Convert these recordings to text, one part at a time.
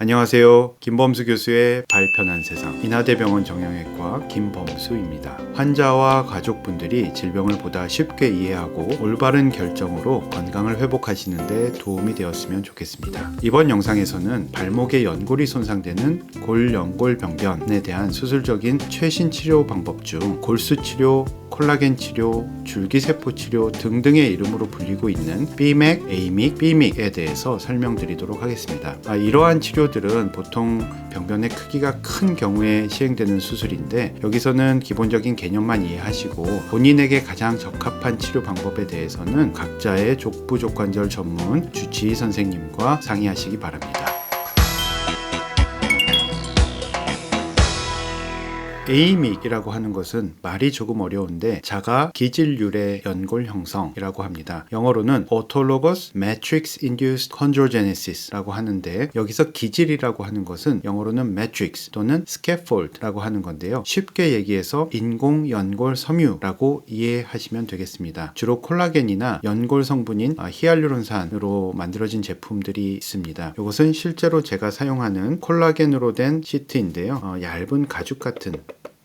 안녕하세요. 김범수 교수의 발편한 세상 인하대병원 정형외과 김범수입니다. 환자와 가족분들이 질병을 보다 쉽게 이해하고 올바른 결정으로 건강을 회복하시는 데 도움이 되었으면 좋겠습니다. 이번 영상에서는 발목의 연골이 손상되는 골연골병변에 대한 수술적인 최신 치료 방법 중 골수 치료, 콜라겐 치료, 줄기세포 치료 등등의 이름으로 불리고 있는 B맥, A맥, B맥에 대해서 설명드리도록 하겠습니다. 이러한 치료들은 보통 병변의 크기가 큰 경우에 시행되는 수술인데 여기서는 기본적인 개념만 이해하시고 본인에게 가장 적합한 치료 방법에 대해서는 각자의 족부족관절 전문 주치의 선생님과 상의하시기 바랍니다. A맥이라고 하는 것은 말이 조금 어려운데 자가 기질률의 연골 형성이라고 합니다. 영어로는 Autologous Matrix Induced Chondrogenesis라고 하는데 여기서 기질이라고 하는 것은 영어로는 Matrix 또는 Scaffold라고 하는 건데요. 쉽게 얘기해서 인공 연골 섬유라고 이해하시면 되겠습니다. 주로 콜라겐이나 연골 성분인 히알루론산으로 만들어진 제품들이 있습니다. 이것은 실제로 제가 사용하는 콜라겐으로 된 시트인데요. 얇은 가죽 같은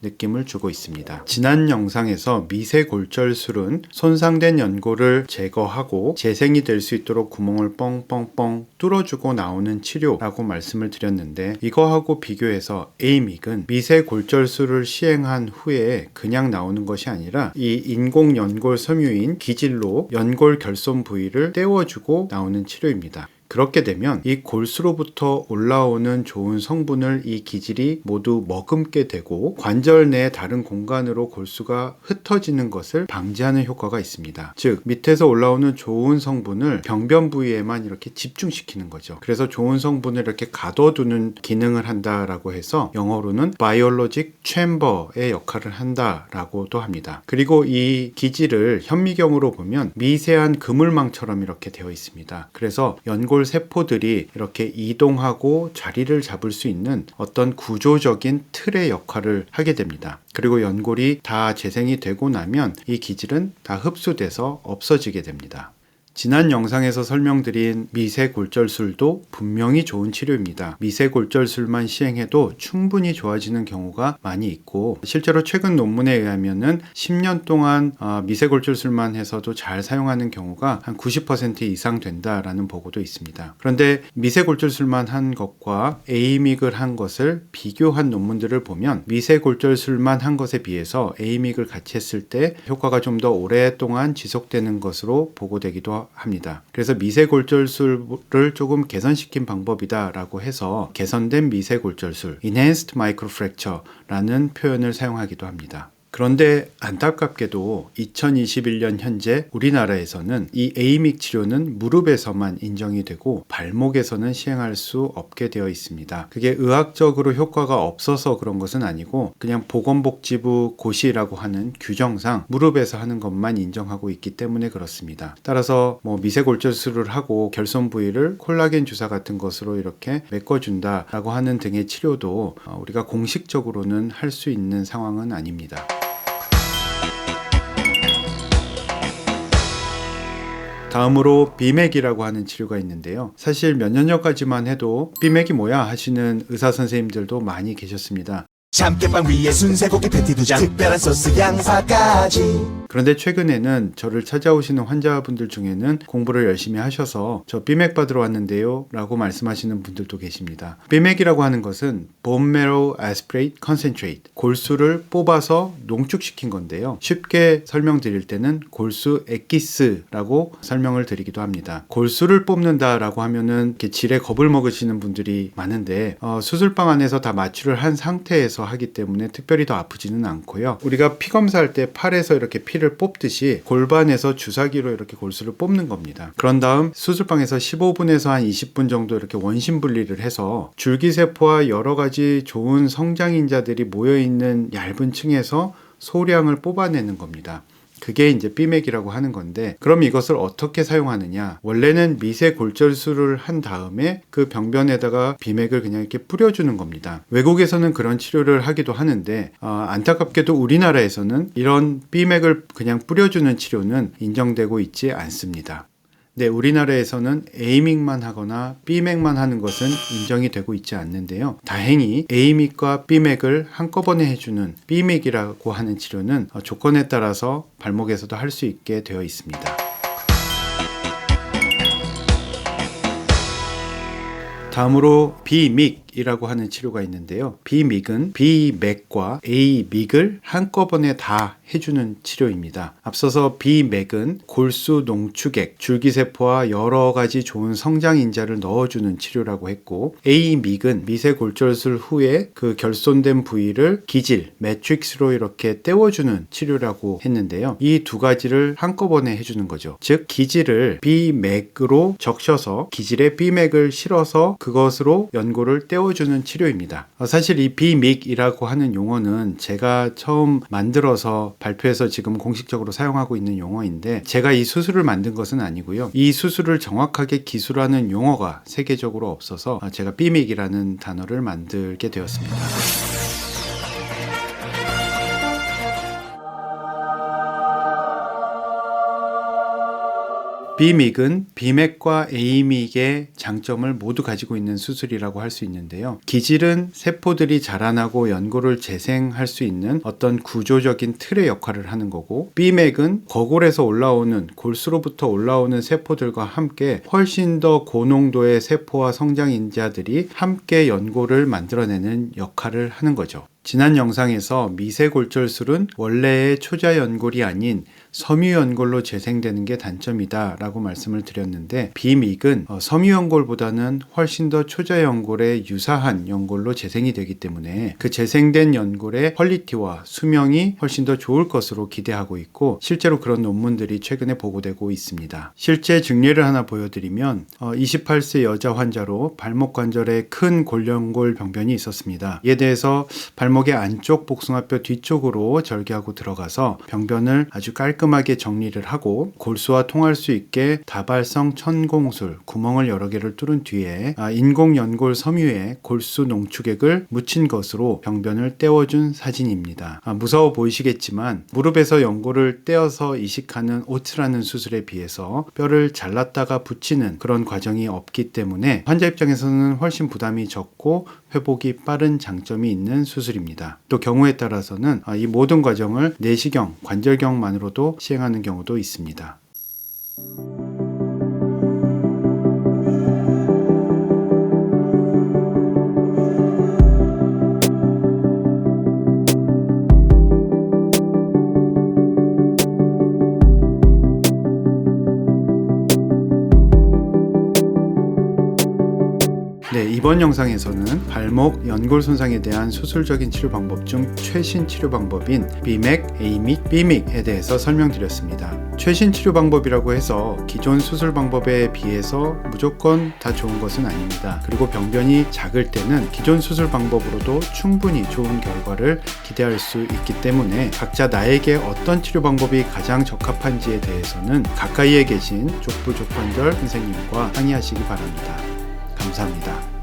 느낌을 주고 있습니다. 지난 영상에서 미세골절술은 손상된 연골을 제거하고 재생이 될 수 있도록 구멍을 뻥뻥뻥 뚫어주고 나오는 치료라고 말씀을 드렸는데 이거하고 비교해서 A맥은 미세골절술을 시행한 후에 그냥 나오는 것이 아니라 이 인공 연골 섬유인 기질로 연골 결손 부위를 떼워주고 나오는 치료입니다. 그렇게 되면 이 골수로부터 올라오는 좋은 성분을 이 기질이 모두 머금게 되고 관절 내 다른 공간으로 골수가 흩어지는 것을 방지하는 효과가 있습니다. 즉 밑에서 올라오는 좋은 성분을 병변 부위에만 이렇게 집중시키는 거죠. 그래서 좋은 성분을 이렇게 가둬두는 기능을 한다라고 해서 영어로는 Biologic Chamber의 역할을 한다라고도 합니다. 그리고 이 기질을 현미경으로 보면 미세한 그물망처럼 이렇게 되어 있습니다. 그래서 연골 세포들이 이렇게 이동하고 자리를 잡을 수 있는 어떤 구조적인 틀의 역할을 하게 됩니다. 그리고 연골이 다 재생이 되고 나면 이 기질은 다 흡수돼서 없어지게 됩니다. 지난 영상에서 설명드린 미세골절술도 분명히 좋은 치료입니다. 미세골절술만 시행해도 충분히 좋아지는 경우가 많이 있고 실제로 최근 논문에 의하면은 10년 동안 미세골절술만 해서도 잘 사용하는 경우가 한 90% 이상 된다라는 보고도 있습니다. 그런데 미세골절술만 한 것과 A맥을 한 것을 비교한 논문들을 보면 미세골절술만 한 것에 비해서 A맥을 같이 했을 때 효과가 좀 더 오랫동안 지속되는 것으로 보고되기도 합니다. 그래서 미세골절술을 조금 개선시킨 방법이다라고 해서 개선된 미세골절술 (Enhanced Microfracture라는 표현을 사용하기도 합니다. 그런데 안타깝게도 2021년 현재 우리나라에서는 이 A맥 치료는 무릎에서만 인정이 되고 발목에서는 시행할 수 없게 되어 있습니다. 그게 의학적으로 효과가 없어서 그런 것은 아니고 그냥 보건복지부 고시라고 하는 규정상 무릎에서 하는 것만 인정하고 있기 때문에 그렇습니다. 따라서 미세골절술을 하고 결손 부위를 콜라겐 주사 같은 것으로 이렇게 메꿔준다라고 하는 등의 치료도 우리가 공식적으로는 할 수 있는 상황은 아닙니다. 다음으로 B맥이라고 하는 치료가 있는데요. 사실 몇 년 전까지만 해도 B맥이 뭐야 하시는 의사 선생님들도 많이 계셨습니다. 참깨빵 위에 순세고기 패티 2장 특별한 소스 양파까지. 그런데 최근에는 저를 찾아오시는 환자분들 중에는 공부를 열심히 하셔서 저 B맥 받으러 왔는데요 라고 말씀하시는 분들도 계십니다. B맥이라고 하는 것은 Bone Marrow Aspirate Concentrate, 골수를 뽑아서 농축시킨 건데요. 쉽게 설명드릴 때는 골수 엑기스라고 설명을 드리기도 합니다. 골수를 뽑는다라고 하면은 이렇게 질에 겁을 먹으시는 분들이 많은데 수술방 안에서 다 마취를 한 상태에서 하기 때문에 특별히 더 아프지는 않고요. 우리가 피 검사할 때 팔에서 이렇게 피를 뽑듯이 골반에서 주사기로 이렇게 골수를 뽑는 겁니다. 그런 다음 수술방에서 15분에서 한 20분 정도 이렇게 원심 분리를 해서 줄기세포와 여러 가지 좋은 성장인자들이 모여있는 얇은 층에서 소량을 뽑아내는 겁니다. 그게 이제 B맥이라고 하는 건데 그럼 이것을 어떻게 사용하느냐, 원래는 미세골절술을 한 다음에 그 병변에다가 B맥을 그냥 이렇게 뿌려주는 겁니다. 외국에서는 그런 치료를 하기도 하는데 안타깝게도 우리나라에서는 이런 B맥을 그냥 뿌려주는 치료는 인정되고 있지 않습니다. 네, 우리나라에서는 A맥만 하거나 B맥만 하는 것은 인정이 되고 있지 않는데요. 다행히 A맥과 B맥을 한꺼번에 해주는 B맥이라고 하는 치료는 조건에 따라서 발목에서도 할 수 있게 되어 있습니다. 다음으로 B맥이라고 하는 치료가 있는데요. B맥은 B맥과 A맥을 한꺼번에 다 해주는 치료입니다. 앞서서 B맥은 골수 농축액, 줄기세포와 여러 가지 좋은 성장인자를 넣어주는 치료라고 했고, A맥은 미세골절술 후에 그 결손된 부위를 기질, 매트릭스로 이렇게 떼워주는 치료라고 했는데요. 이 두 가지를 한꺼번에 해주는 거죠. 즉 기질을 B맥으로 적셔서 기질에 B맥을 실어서 그것으로 연골을 떼워주는 치료입니다. 사실 이 B맥이라고 하는 용어는 제가 처음 만들어서 발표해서 지금 공식적으로 사용하고 있는 용어인데, 제가 이 수술을 만든 것은 아니고요. 이 수술을 정확하게 기술하는 용어가 세계적으로 없어서 제가 B맥이라는 단어를 만들게 되었습니다. B맥은 B맥과 A맥의 장점을 모두 가지고 있는 수술이라고 할 수 있는데요. 기질은 세포들이 자라나고 연골을 재생할 수 있는 어떤 구조적인 틀의 역할을 하는 거고, B맥은 거골에서 올라오는, 골수로부터 올라오는 세포들과 함께 훨씬 더 고농도의 세포와 성장인자들이 함께 연골을 만들어내는 역할을 하는 거죠. 지난 영상에서 미세골절술은 원래의 초자연골이 아닌 섬유연골로 재생되는 게 단점이다 라고 말씀을 드렸는데, B맥은 섬유연골보다는 훨씬 더 초자연골에 유사한 연골로 재생이 되기 때문에 그 재생된 연골의 퀄리티와 수명이 훨씬 더 좋을 것으로 기대하고 있고, 실제로 그런 논문들이 최근에 보고되고 있습니다. 실제 증례를 하나 보여드리면 28세 여자 환자로 발목 관절에 큰 골연골 병변이 있었습니다. 이에 대해서 발목의 안쪽 복숭아뼈 뒤쪽으로 절개하고 들어가서 병변을 아주 깔끔하게 정리를 하고 골수와 통할 수 있게 다발성 천공술 구멍을 여러 개를 뚫은 뒤에 인공연골 섬유에 골수 농축액을 묻힌 것으로 병변을 떼워준 사진입니다. 무서워 보이시겠지만 무릎에서 연골을 떼어서 이식하는 오츠라는 수술에 비해서 뼈를 잘랐다가 붙이는 그런 과정이 없기 때문에 환자 입장에서는 훨씬 부담이 적고 회복이 빠른 장점이 있는 수술입니다. 또 경우에 따라서는 이 모든 과정을 내시경, 관절경만으로도 시행하는 경우도 있습니다. 네, 이번 영상에서는 발목 연골 손상에 대한 수술적인 치료 방법 중 최신 치료 방법인 B맥, A맥, B맥에 대해서 설명드렸습니다. 최신 치료 방법이라고 해서 기존 수술 방법에 비해서 무조건 다 좋은 것은 아닙니다. 그리고 병변이 작을 때는 기존 수술 방법으로도 충분히 좋은 결과를 기대할 수 있기 때문에 각자 나에게 어떤 치료 방법이 가장 적합한지에 대해서는 가까이에 계신 족부족관절 선생님과 상의하시기 바랍니다. 감사합니다.